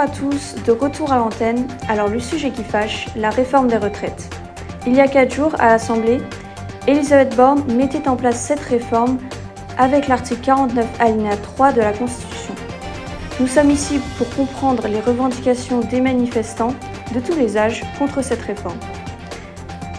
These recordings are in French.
à tous, de retour à l'antenne. Alors le sujet qui fâche, la réforme des retraites. Il y a 4 jours, à l'Assemblée, Elisabeth Borne mettait en place cette réforme avec l'article 49 alinéa 3 de la Constitution. Nous sommes ici pour comprendre les revendications des manifestants de tous les âges contre cette réforme.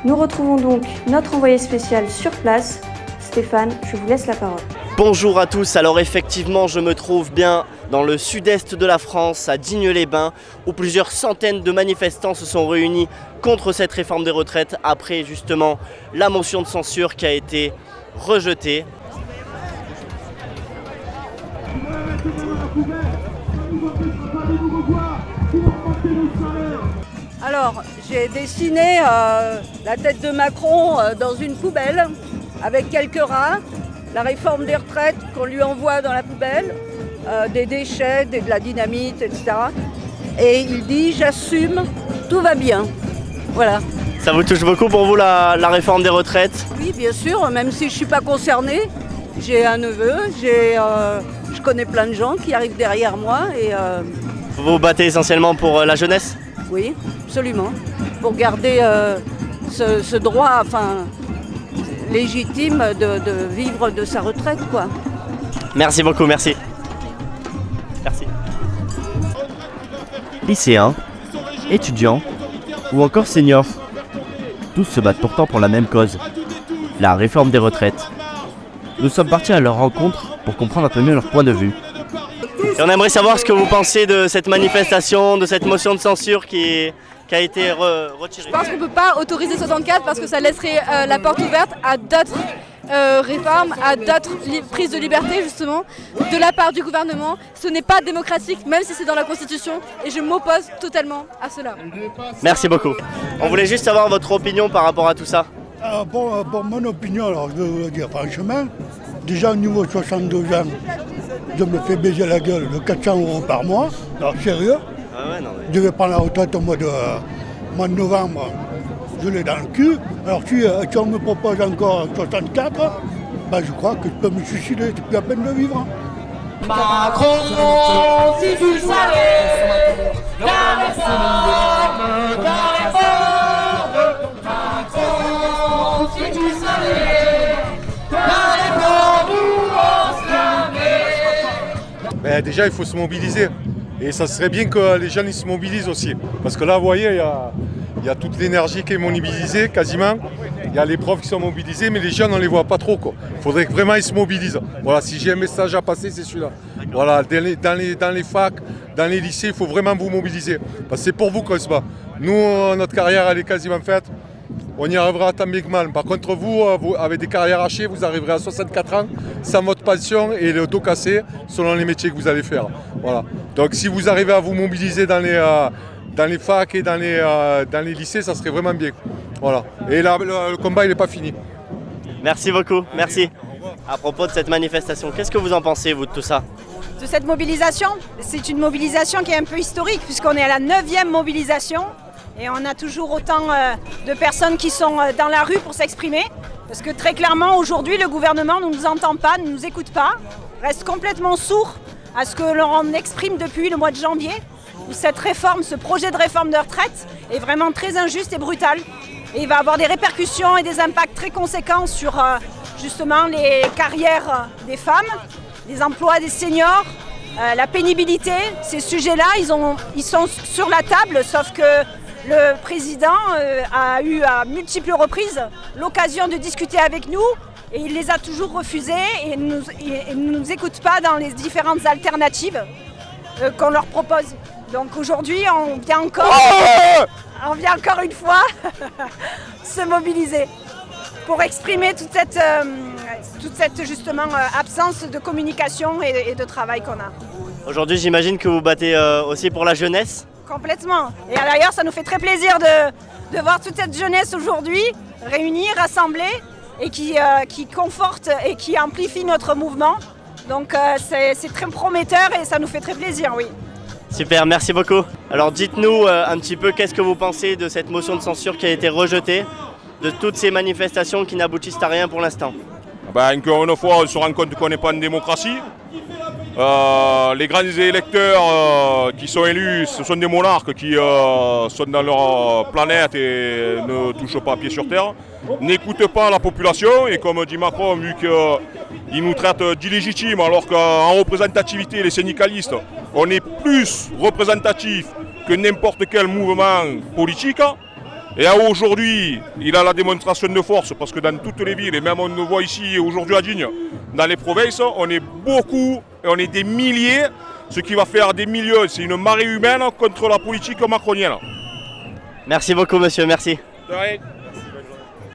Nous retrouvons donc notre envoyé spécial sur place. Stéphane, je vous laisse la parole. Bonjour à tous, alors effectivement je me trouve bien dans le sud-est de la France, à Digne-les-Bains, où plusieurs centaines de manifestants se sont réunis contre cette réforme des retraites après justement la motion de censure qui a été rejetée. Alors, j'ai dessiné la tête de Macron dans une poubelle avec quelques rats, la réforme des retraites qu'on lui envoie dans la poubelle, des déchets, de la dynamite, etc. Et il dit « j'assume, tout va bien ». Voilà. Ça vous touche beaucoup pour vous la réforme des retraites? Oui, bien sûr, même si je ne suis pas concernée, j'ai un neveu, je connais plein de gens qui arrivent derrière moi et... Vous vous battez essentiellement pour la jeunesse? Oui, absolument. Pour garder ce droit légitime de vivre de sa retraite, quoi. Merci beaucoup, merci. Merci. Lycéens, étudiants ou encore seniors, tous se battent pourtant pour la même cause, la réforme des retraites. Nous sommes partis à leur rencontre pour comprendre un peu mieux leur point de vue. Et on aimerait savoir ce que vous pensez de cette manifestation, de cette motion de censure qui a été retirée. Je pense qu'on ne peut pas autoriser 64 parce que ça laisserait la porte ouverte à d'autres réformes, à d'autres prises de liberté justement de la part du gouvernement. Ce n'est pas démocratique même si c'est dans la Constitution et je m'oppose totalement à cela. Merci beaucoup. On voulait juste savoir votre opinion par rapport à tout ça. Pour mon opinion, alors, je vais vous le dire franchement, déjà au niveau de 62 ans, je me fais baiser la gueule de 400 € par mois, alors sérieux. Ah ouais, non, mais... Je vais prendre la retraite au mois de novembre, je l'ai dans le cul. Alors si on me propose encore 64, ben je crois que je peux me suicider, c'est plus la peine de vivre. Macron, si tu savais la réforme, Macron, si tu savais la réforme où on se la met. Déjà, il faut se mobiliser. Et ça serait bien que les jeunes ils se mobilisent aussi. Parce que là, vous voyez, il y a toute l'énergie qui est mobilisée quasiment. Il y a les profs qui sont mobilisés, mais les jeunes, on ne les voit pas trop. Il faudrait que vraiment ils se mobilisent. Voilà, si j'ai un message à passer, c'est celui-là. Voilà, dans les facs, dans les lycées, il faut vraiment vous mobiliser. Parce que c'est pour vous qu'on se bat. Nous, notre carrière, elle est quasiment faite. On y arrivera tant bien que mal. Par contre, vous, avec des carrières hachées, vous arriverez à 64 ans sans votre pension et le dos cassé selon les métiers que vous allez faire. Voilà. Donc si vous arrivez à vous mobiliser dans les facs et dans les lycées, ça serait vraiment bien. Voilà. Et là, le combat, il n'est pas fini. Merci beaucoup, merci. À propos de cette manifestation, qu'est-ce que vous en pensez, vous, de tout ça? De cette mobilisation, c'est une mobilisation qui est un peu historique puisqu'on est à la 9e mobilisation. Et on a toujours autant de personnes qui sont dans la rue pour s'exprimer. Parce que très clairement, aujourd'hui, le gouvernement ne nous entend pas, ne nous écoute pas, reste complètement sourd à ce que l'on exprime depuis le mois de janvier, où cette réforme, ce projet de réforme de retraite est vraiment très injuste et brutal. Et il va avoir des répercussions et des impacts très conséquents sur justement les carrières des femmes, les emplois des seniors, la pénibilité. Ces sujets-là, ils sont sur la table, sauf que le président a eu à multiples reprises l'occasion de discuter avec nous et il les a toujours refusés et ne nous écoute pas dans les différentes alternatives qu'on leur propose. Donc aujourd'hui, on vient encore une fois se mobiliser pour exprimer toute cette justement absence de communication et de travail qu'on a. Aujourd'hui, j'imagine que vous battez aussi pour la jeunesse? Complètement. Et d'ailleurs, ça nous fait très plaisir de voir toute cette jeunesse aujourd'hui réunie, rassemblée et qui conforte et qui amplifie notre mouvement. Donc c'est très prometteur et ça nous fait très plaisir, oui. Super, merci beaucoup. Alors dites-nous un petit peu qu'est-ce que vous pensez de cette motion de censure qui a été rejetée, de toutes ces manifestations qui n'aboutissent à rien pour l'instant. Encore une fois, on se rend compte qu'on n'est pas en démocratie. Les grands électeurs qui sont élus, ce sont des monarques qui sont dans leur planète et ne touchent pas pied sur terre, n'écoutent pas la population et comme dit Macron, vu qu'il nous traite d'illégitimes alors qu'en représentativité, les syndicalistes, on est plus représentatifs que n'importe quel mouvement politique. Et aujourd'hui, il a la démonstration de force parce que dans toutes les villes, et même on le voit ici aujourd'hui à Digne, dans les provinces, on est beaucoup et on est des milliers, ce qui va faire des millions. C'est une marée humaine contre la politique macronienne. Merci beaucoup monsieur, merci. De rien.